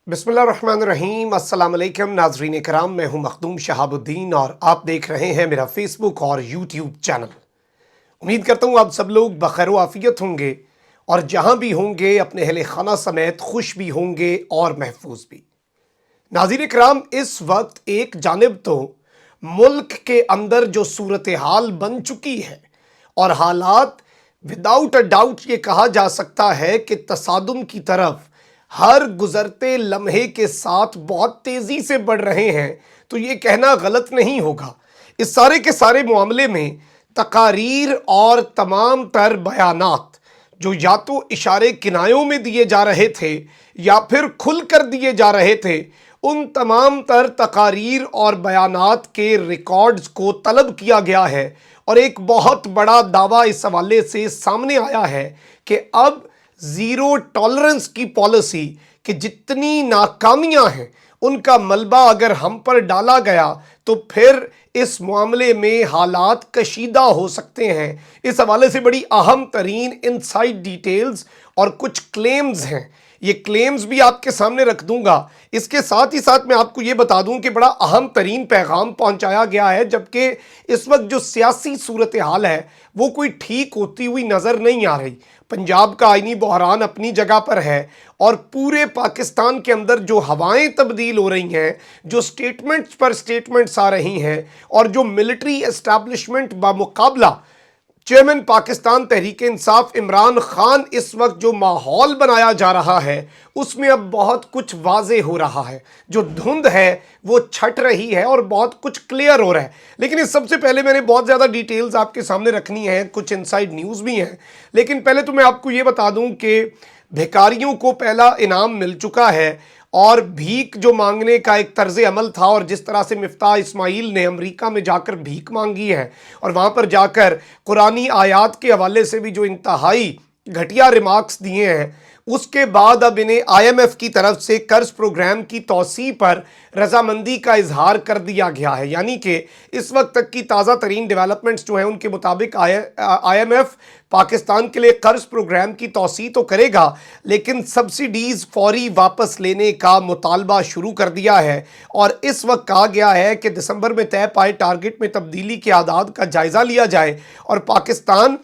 बिस्मिल्लाहिर्रहमानिर्रहीम। अस्सलाम वालेकुम नाजरीन कराम, मैं हूं मखदूम शहाबुद्दीन और आप देख रहे हैं मेरा फेसबुक और यूट्यूब चैनल। उम्मीद करता हूं आप सब लोग बखैर आफियत होंगे और जहां भी होंगे अपने अहले खाना समेत खुश भी होंगे और महफूज भी। नाज़रीन कराम, इस वक्त एक जानिब तो मुल्क के अंदर जो सूरत हाल बन चुकी है और हालात विदाउट अ डाउट ये कहा जा सकता है कि तसादुम की तरफ हर गुजरते लम्हे के साथ बहुत तेज़ी से बढ़ रहे हैं, तो ये कहना गलत नहीं होगा। इस सारे के सारे मामले में तकारीर और तमाम तर बयानात जो या तो इशारे किनायों में दिए जा रहे थे या फिर खुल कर दिए जा रहे थे, उन तमाम तर तकारीर और बयानात के रिकॉर्ड्स को तलब किया गया है और एक बहुत बड़ा दावा इस हवाले से सामने आया है कि अब ज़ीरो टॉलरेंस की पॉलिसी कि जितनी नाकामियां हैं उनका मलबा अगर हम पर डाला गया तो फिर इस मामले में हालात कशीदा हो सकते हैं। इस हवाले से बड़ी अहम तरीन इनसाइड डिटेल्स और कुछ क्लेम्स हैं, ये क्लेम्स भी आपके सामने रख दूंगा। इसके साथ ही साथ मैं आपको ये बता दूं कि बड़ा अहम तरीन पैगाम पहुंचाया गया है, जबकि इस वक्त जो सियासी सूरत हाल है वो कोई ठीक होती हुई नज़र नहीं आ रही। पंजाब का आईनी बहरान अपनी जगह पर है और पूरे पाकिस्तान के अंदर जो हवाएं तब्दील हो रही हैं, जो स्टेटमेंट्स पर स्टेटमेंट्स आ रही हैं और जो military establishment बामुकाबला chairman Pakistan Tehreek Insaf Imran Khan इस वक्त जो माहौल बनाया जा रहा है उसमें अब बहुत कुछ वाजे हो रहा है। जो धुंध है वो छट रही है और बहुत कुछ क्लियर हो रहा है। लेकिन इस सबसे पहले मैंने बहुत ज़्यादा डिटेल्स आपके सामने रखनी है, कुछ इनसाइड न्यूज़ भी हैं। लेकिन पहले तो मैं आपको ये बता दूं कि भिखारियों को पहला इनाम मिल चुका है और भीख जो मांगने का एक तर्ज अमल था और जिस तरह से मिफ्ताह इस्माइल ने अमेरिका में जाकर भीख मांगी है और वहाँ पर जाकर कुरानी आयात के हवाले से भी जो इंतहाई घटिया रिमार्क्स दिए हैं, उसके बाद अब इन्हें IMF की तरफ से कर्ज प्रोग्राम की तौसी पर रजामंदी का इजहार कर दिया गया है। यानी कि इस वक्त तक की ताज़ा तरीन डेवलपमेंट्स जो हैं उनके मुताबिक IMF पाकिस्तान के लिए कर्ज प्रोग्राम की तौसी तो करेगा, लेकिन सब्सिडीज़ फौरी वापस लेने का मुतालबा शुरू कर दिया है। और इस वक्त कहा गया है कि दिसंबर में तय पाए टारगेट में तब्दीली के आदाद का जायज़ा लिया जाए और पाकिस्तान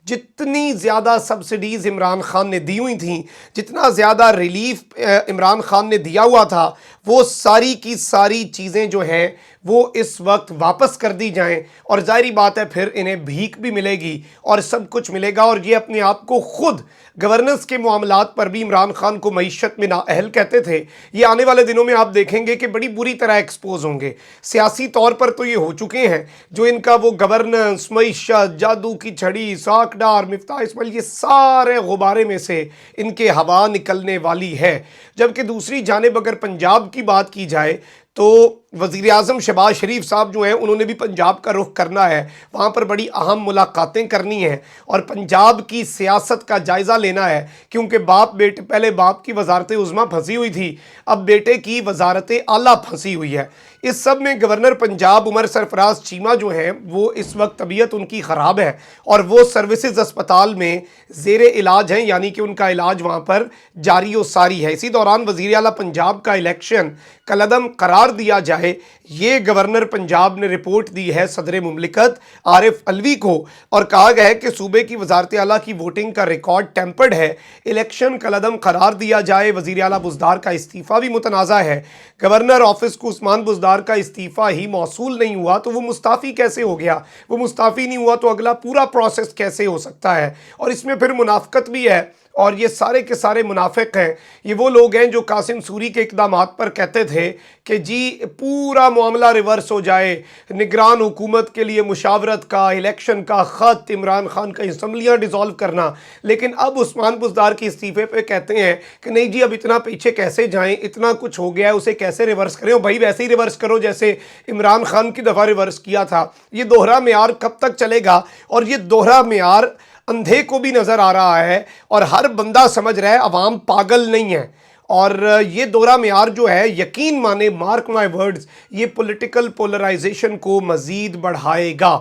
जितनी ज़्यादा सब्सिडीज़ इमरान खान ने दी हुई थी, जितना ज़्यादा रिलीफ इमरान खान ने दिया हुआ था, वो सारी की सारी चीज़ें जो हैं वो इस वक्त वापस कर दी जाएं और ज़ाहिरी बात है फिर इन्हें भीख भी मिलेगी और सब कुछ मिलेगा। और ये अपने आप को खुद गवर्नेंस के मामलात पर भी इमरान खान को मईशत में नाअहल कहते थे। ये आने वाले दिनों में आप देखेंगे कि बड़ी बुरी तरह एक्सपोज होंगे। सियासी तौर पर तो ये हो चुके हैं, जो इनका वो गवर्नेंस, मईशत, जादू की छड़ी, साकडार, मिफ्ताह इस्माइल, ये सारे गुब्बारे में से इनके हवा निकलने वाली है। जबकि दूसरी जानिब अगर पंजाब की बात की जाए तो वज़ीर आज़म शहबाज शरीफ साहब जो हैं उन्होंने भी पंजाब का रुख करना है, वहाँ पर बड़ी अहम मुलाकातें करनी हैं और पंजाब की सियासत का जायज़ा लेना है। क्योंकि बाप बेटे, पहले बाप की वजारत उज़्मा फंसी हुई थी, अब बेटे की वजारत आला फंसी हुई है। इस सब में गवर्नर पंजाब उमर सरफराज चीमा जो हैं वो इस वक्त तबीयत उनकी ख़राब है और वो सर्विसेज अस्पताल में ज़ेरे इलाज हैं, यानी कि उनका इलाज वहाँ पर जारी व सारी है। इसी दौरान वज़ीर आला पंजाब का इलेक्शन कलअदम करार दिया जाए, ये गवर्नर पंजाब ने रिपोर्ट दी है सदर मुमलिकत आरिफ अलवी को और कहा गया है कि सूबे की वजारत आला की वोटिंग का रिकॉर्ड टेम्पर्ड है, इलेक्शन कलअदम करार दिया जाए। वज़ीर आला बुज़दार का इस्तीफ़ा भी मुतनाज़ा है। गवर्नर ऑफिस को उस्मान बुज़दार का इस्तीफ़ा ही मौसूल नहीं हुआ तो वो मुस्ताफ़ी कैसे हो गया, वो मुस्ताफ़ी नहीं हुआ तो अगला पूरा प्रोसेस कैसे हो सकता है। और इसमें फिर मुनाफ़कत भी है और ये सारे के सारे मुनाफिक हैं। ये वो लोग हैं जो कासिम सूरी के इक़दामात पर कहते थे कि जी पूरा मामला रिवर्स हो जाए, निगरान हुकूमत के लिए मुशावरत का, इलेक्शन का ख़त, इमरान खान का असम्बलियाँ डिज़ोल्व करना। लेकिन अब उस्मान बुज़दार के इस्तीफ़े पे कहते हैं कि नहीं जी अब इतना पीछे कैसे जाएं, इतना कुछ हो गया है, उसे कैसे रिवर्स करें। भाई वैसे ही रिवर्स करो जैसे इमरान खान की दफ़ा रिवर्स किया था। ये दोहरा मेयार कब तक चलेगा? और ये दोहरा मेयार अंधे को भी नज़र आ रहा है और हर बंदा समझ रहा है अवाम पागल नहीं है। और ये दोहरा मेयार जो है, यकीन माने, मार्क माय वर्ड्स, ये पॉलिटिकल पोलराइजेशन को मज़ीद बढ़ाएगा।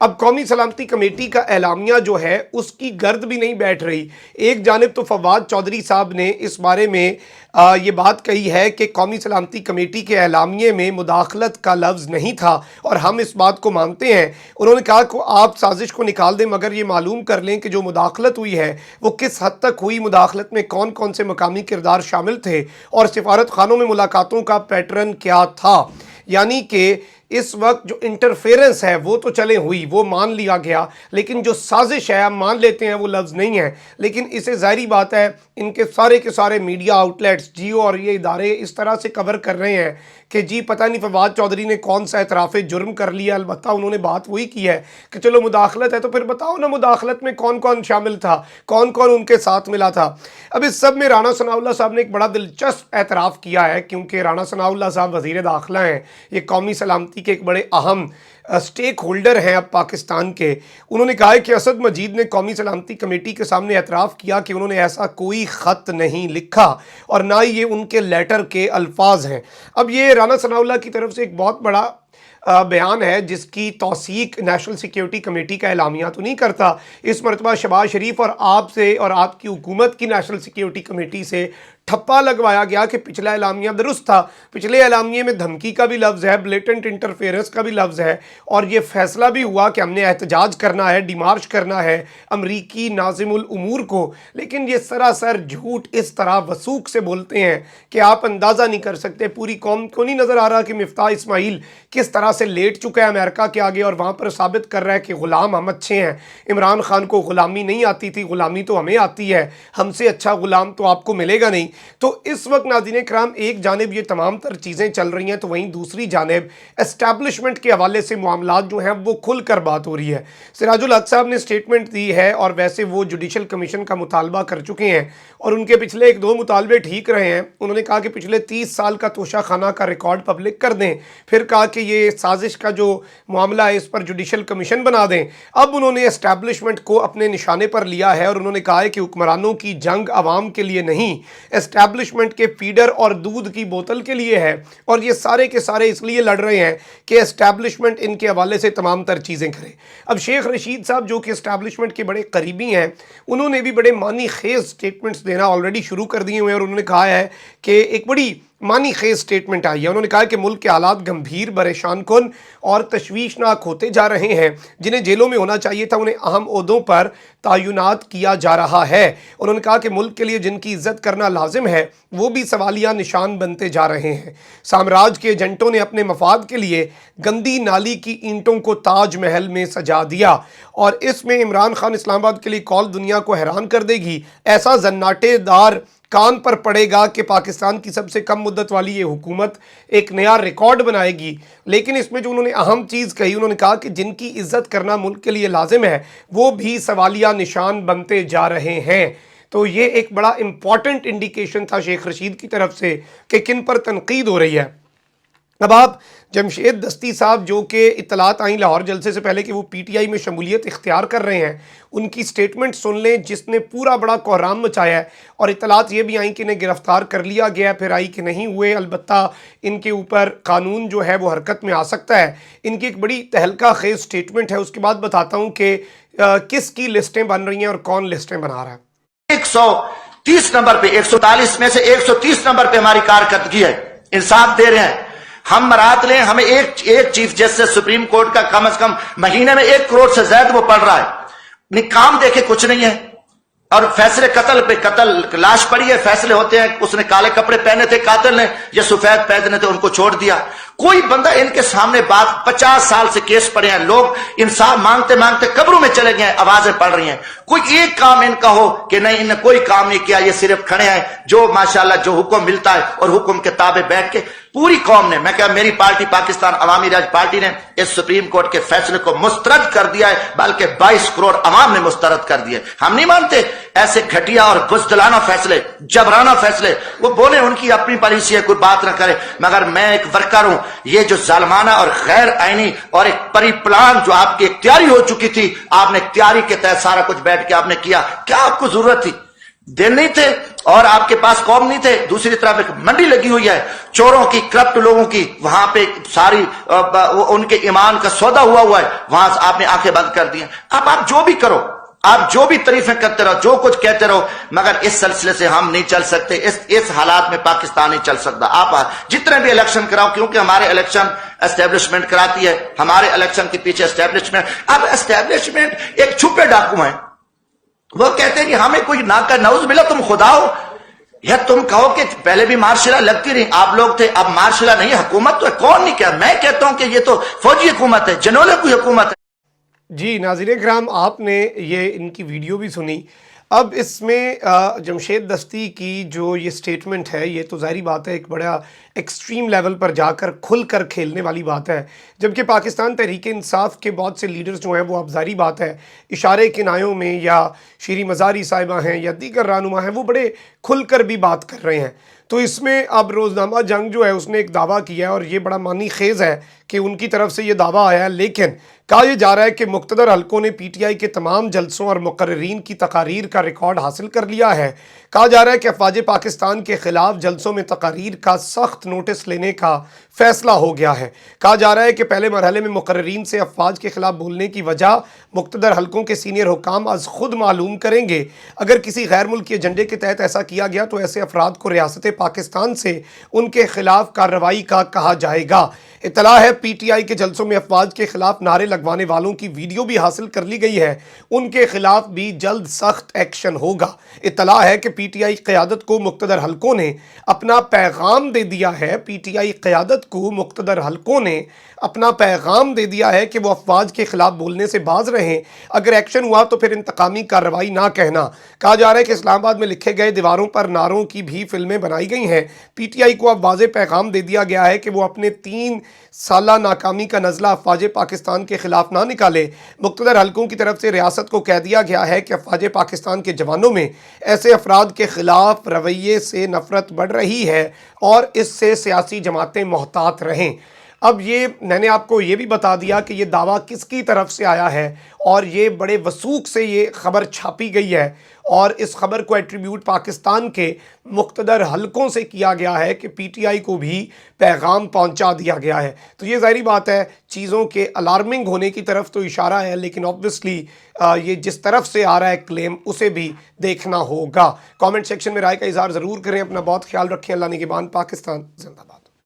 اب قومی سلامتی کمیٹی کا اعلامیہ جو ہے اس کی گرد بھی نہیں بیٹھ رہی. ایک جانب تو فواد چودھری صاحب نے اس بارے میں یہ بات کہی ہے کہ قومی سلامتی کمیٹی کے اعلامیے میں مداخلت کا لفظ نہیں تھا اور ہم اس بات کو مانتے ہیں. انہوں نے کہا کہ آپ سازش کو نکال دیں مگر یہ معلوم کر لیں کہ جو مداخلت ہوئی ہے وہ کس حد تک ہوئی, مداخلت میں کون کون سے مقامی کردار شامل تھے اور سفارت خانوں میں ملاقاتوں کا پیٹرن کیا تھا. یعنی کہ اس وقت جو انٹرفیرنس ہے وہ تو چلے ہوئی, وہ مان لیا گیا, لیکن جو سازش ہے ہم مان لیتے ہیں وہ لفظ نہیں ہے. لیکن اسے ظاہری بات ہے ان کے سارے میڈیا آؤٹ لیٹس, جیو اور یہ ادارے اس طرح سے کور کر رہے ہیں کہ جی پتہ نہیں فواد چودھری نے کون سا اعتراف جرم کر لیا. البتہ انہوں نے بات وہی کی ہے کہ چلو مداخلت ہے تو پھر بتاؤ نا مداخلت میں کون کون شامل تھا, کون کون ان کے ساتھ ملا تھا. اب اس سب میں رانا ثناء اللہ صاحب نے ایک بڑا دلچسپ اعتراف کیا ہے, کیونکہ رانا ثناء اللہ صاحب وزیر داخلہ ہیں, یہ قومی سلامتی کے ایک بڑے اہم سٹیک ہولڈر ہیں اب پاکستان کے. انہوں نے کہا ہے کہ اسد مجید نے قومی سلامتی کمیٹی کے سامنے اعتراف کیا کہ انہوں نے ایسا کوئی خط نہیں لکھا اور نہ ہی یہ ان کے لیٹر کے الفاظ ہیں. اب یہ رانا ثناء اللہ کی طرف سے ایک بہت بڑا بیان ہے جس کی توثیق نیشنل سیکیورٹی کمیٹی کا اعلامیہ تو نہیں کرتا. اس مرتبہ شہباز شریف اور آپ سے اور آپ کی حکومت کی نیشنل سیکیورٹی کمیٹی سے ٹھپا لگوایا گیا کہ پچھلا اعلامیہ درست تھا. پچھلے اعلامیے میں دھمکی کا بھی لفظ ہے, بلیٹنٹ انٹرفیرنس کا بھی لفظ ہے, اور یہ فیصلہ بھی ہوا کہ ہم نے احتجاج کرنا ہے, ڈیمارچ کرنا ہے امریکی ناظم الامور کو. لیکن یہ سراسر جھوٹ اس طرح وثوق سے بولتے ہیں کہ آپ اندازہ نہیں کر سکتے. پوری قوم کو نہیں نظر آ رہا کہ مفتاح اسماعیل کس طرح سے لیٹ چکا ہے امریکہ کے آگے اور وہاں پر ثابت کر رہا ہے کہ غلام ہم اچھے ہیں. عمران خان کو غلامی نہیں آتی تھی, غلامی تو ہمیں آتی ہے, ہم سے اچھا غلام تو آپ کو ملے گا نہیں. تو اس وقت ناظرین کرام ایک جانب یہ تمام تر چیزیں چل رہی ہیں تو وہیں دوسری جانب اسٹیبلشمنٹ کے حوالے سے معاملات جو ہیں وہ کھل کر بات ہو رہی ہے. سراج الحق صاحب نے سٹیٹمنٹ دی ہے اور ویسے وہ جوڈیشل کمیشن کا مطالبہ کر چکے ہیں اور ان کے پچھلے ایک دو مطالبے ٹھیک رہے ہیں. انہوں نے کہا کہ پچھلے 30 سال کا توشہ خانہ کا ریکارڈ پبلک کر دیں, پھر کہا کہ یہ سازش کا جو معاملہ ہے اس پر جوڈیشل کمیشن بنا دیں. اب انہوں نے اسٹیبلشمنٹ کو اپنے نشانے پر لیا ہے اور انہوں نے کہا ہے کہ حکمرانوں کی جنگ عوام کے لیے نہیں, اسٹیبلشمنٹ کے فیڈر اور دودھ کی بوتل کے لیے ہے. اور یہ سارے کے سارے اس لیے لڑ رہے ہیں کہ اسٹیبلشمنٹ ان کے حوالے سے تمام تر چیزیں کرے. اب شیخ رشید صاحب جو کہ اسٹیبلشمنٹ کے بڑے قریبی ہیں, انہوں نے بھی بڑے معنی خیز سٹیٹمنٹس دینا آلریڈی شروع کر دیے ہوئے ہیں اور انہوں نے کہا ہے کہ ایک بڑی معنی خیز سٹیٹمنٹ آئی ہے. انہوں نے کہا کہ ملک کے حالات گمبھیر, پریشان کن اور تشویشناک ہوتے جا رہے ہیں. جنہیں جیلوں میں ہونا چاہیے تھا انہیں اہم عہدوں پر تعینات کیا جا رہا ہے. انہوں نے کہا کہ ملک کے لیے جن کی عزت کرنا لازم ہے وہ بھی سوالیہ نشان بنتے جا رہے ہیں. سامراج کے ایجنٹوں نے اپنے مفاد کے لیے گندی نالی کی اینٹوں کو تاج محل میں سجا دیا اور اس میں عمران خان اسلام آباد کے لیے کال دنیا کو حیران کر دے گی. ایسا زناٹے دار کان پر پڑے گا کہ پاکستان کی سب سے کم مدت والی یہ حکومت ایک نیا ریکارڈ بنائے گی. لیکن اس میں جو انہوں نے اہم چیز کہی, انہوں نے کہا کہ جن کی عزت کرنا ملک کے لیے لازم ہے وہ بھی سوالیہ نشان بنتے جا رہے ہیں. تو یہ ایک بڑا امپورٹنٹ انڈیکیشن تھا شیخ رشید کی طرف سے کہ کن پر تنقید ہو رہی ہے. اب آپ جمشید دستی صاحب جو کہ اطلاعات آئیں لاہور جلسے سے پہلے کہ وہ پی ٹی آئی میں شمولیت اختیار کر رہے ہیں, ان کی سٹیٹمنٹ سن لیں جس نے پورا بڑا کوہرام مچایا ہے. اور اطلاعات یہ بھی آئیں کہ انہیں گرفتار کر لیا گیا, پھر آئی کہ نہیں ہوئے. البتہ ان کے اوپر قانون جو ہے وہ حرکت میں آ سکتا ہے. ان کی ایک بڑی تہلکہ خیز سٹیٹمنٹ ہے, اس کے بعد بتاتا ہوں کہ کس کی لسٹیں بن رہی ہیں اور کون لسٹیں بنا رہا ہے. 130 نمبر پہ 140 میں سے 130 نمبر پہ ہماری کارکردگی ہے. انصاف دے رہے ہیں ہم مراد لیں. ہمیں ایک چیف جسٹس سپریم کورٹ کا کم از کم مہینے میں 1 کروڑ سے زائد وہ پڑھ رہا ہے. کام دیکھے کچھ نہیں ہے. اور فیصلے قتل پہ قتل, لاش پڑی ہے, فیصلے ہوتے ہیں. اس نے کالے کپڑے پہنے تھے قاتل نے, یا سفید پہنے تھے, ان کو چھوڑ دیا. کوئی بندہ ان کے سامنے بات 50 سال سے کیس پڑے ہیں, لوگ انصاف مانگتے مانگتے قبروں میں چلے گئے, آوازیں پڑ رہی ہیں. کوئی ایک کام ان کا ہو کہ نہیں, ان نے کوئی کام نہیں کیا, یہ صرف کھڑے ہیں جو ماشاءاللہ جو حکم ملتا ہے اور حکم کے تابع بیٹھ کے. پوری قوم نے, میں کہا میری پارٹی پاکستان عوامی راج پارٹی نے اس سپریم کورٹ کے فیصلے کو مسترد کر دیا ہے, بلکہ 22 کروڑ عوام نے مسترد کر دیا. ہم نہیں مانتے ایسے گھٹیا اور بزدلانہ فیصلے, جبرانہ فیصلے. وہ بولے ان کی اپنی پالیسی ہے, کوئی بات نہ کرے, مگر میں ایک ورکر ہوں. یہ جو ظالمانہ اور غیر آئینی اور ایک پری پلان جو آپ کی اختیاری ہو چکی تھی, آپ نے اختیاری کے تحت سارا کچھ بیٹھ کے آپ نے کیا. کیا آپ کو ضرورت تھی؟ दिन नहीं थे और आपके पास कौम नहीं थे, दूसरी तरफ एक मंडी लगी हुई है चोरों की, करप्ट लोगों की, वहां पे सारी उनके ईमान का सौदा हुआ है, वहां से आपने आंखें बंद कर दी। अब आप जो भी करो, आप जो भी तारीफें करते रहो, जो कुछ कहते रहो, मगर इस सिलसिले से हम नहीं चल सकते। इस हालात में पाकिस्तान नहीं चल सकता। आप जितने भी इलेक्शन कराओ, क्योंकि हमारे इलेक्शन एस्टेब्लिशमेंट कराती है, हमारे इलेक्शन के पीछे एस्टेब्लिशमेंट। अब एस्टेब्लिशमेंट एक छुपे डाकू है, वो कहते हैं कि हमें कोई ना कर नौज मिला, तुम खुदा हो। यार तुम कहो कि पहले भी मार्शला लगती रही, आप लोग थे, अब मार्शला नहीं, हुकूमत तो है। कौन नहीं कह, मैं कहता हूं कि ये तो फौजी हुकूमत है, जनोले की हुकूमत है। जी नाज़रीन इकराम, आपने ये इनकी वीडियो भी सुनी। अब इसमें जमशेद दस्ती की जो ये स्टेटमेंट है, ये तो ज़ाहिरी बात है एक बड़ा एक्सट्रीम लेवल पर जाकर खुल कर खेलने वाली बात है, जबकि पाकिस्तान तहरीक इंसाफ के बहुत से लीडर्स जो हैं वो अब ज़ाहिरी बात है इशारे किनायों में, या शीरी मज़ारी साहिबा हैं या दीगर रहनुमा हैं, वो बड़े खुल कर भी बात कर रहे हैं। तो इसमें अब रोज़नामा जंग जो है उसने एक दावा किया है, और ये बड़ा मानी खेज़ है कि उनकी तरफ से ये दावा आया है, लेकिन कहा यह जा रहा है कि मुक़्तदर हलकों ने PTI के तमाम जलसों और मुक़र्रीन की तकारीर का रिकॉर्ड हासिल कर लिया है। कहा जा रहा है कि अफ़वाज पाकिस्तान के ख़िलाफ़ जलसों में तकारीर का सख्त नोटिस लेने का फ़ैसला हो गया है। कहा जा रहा है कि पहले मरहले में मुक़र्रीन से अफ़वाज के ख़िलाफ़ बोलने की वजह मुक़्तदर हलकों के सीनियर हुकाम आज ख़ुद मालूम करेंगे। अगर किसी गैर मुल्की एजेंडे के तहत ऐसा किया गया तो ऐसे अफराद को रियासत पाकिस्तान से उनके ख़िलाफ़ कार्रवाई का कहा जाएगा। इत्तला है PTI के जलसों में अफवाज के खिलाफ नारे लगवाने वालों की वीडियो भी हासिल कर ली गई है, उनके खिलाफ भी जल्द सख्त एक्शन होगा। इत्तला है कि PTI क़यादत को मुक़्तदर हलकों ने अपना पैगाम दे दिया है, PTI क़यादत को मुक़्तदर हलकों ने अपना पैगाम दे दिया है कि वो अफवाज के खिलाफ बोलने से बाज रहें, अगर एक्शन हुआ तो फिर इंतकामी कार्रवाई ना कहना। कहा जा रहा है कि इस्लामाबाद में लिखे गए दीवारों पर नारों की भी फिल्में बनाई गई हैं। PTI को अब वाज़े पैगाम दे दिया गया है कि वो अपने 3 साला नाकामी का नज़ला अफवाज पाकिस्तान के खिलाफ ना निकाले। मुक़्तदर हलकों की तरफ से रियासत को कह दिया गया है कि अफवाज पाकिस्तान के जवानों में ऐसे अफराद के खिलाफ रवैये से नफ़रत बढ़ रही है और इससे सियासी जमातें मोहतात रहें। अब ये मैंने आपको ये भी बता दिया कि ये दावा किसकी तरफ से आया है, और ये बड़े वसूख से ये ख़बर छापी गई है, और इस खबर को एट्रीब्यूट पाकिस्तान के मुक़्तदर हलकों से किया गया है कि PTI को भी पैगाम पहुंचा दिया गया है। तो ये ज़ाहिरी बात है चीज़ों के अलार्मिंग होने की तरफ तो इशारा है, लेकिन ऑब्वियसली ये जिस तरफ से आ रहा है क्लेम उसे भी देखना होगा। कमेंट सेक्शन में राय का इज़हार ज़रूर करें। अपना बहुत ख्याल रखें। अल्लाह निगहबान। पाकिस्तान जिंदाबाद।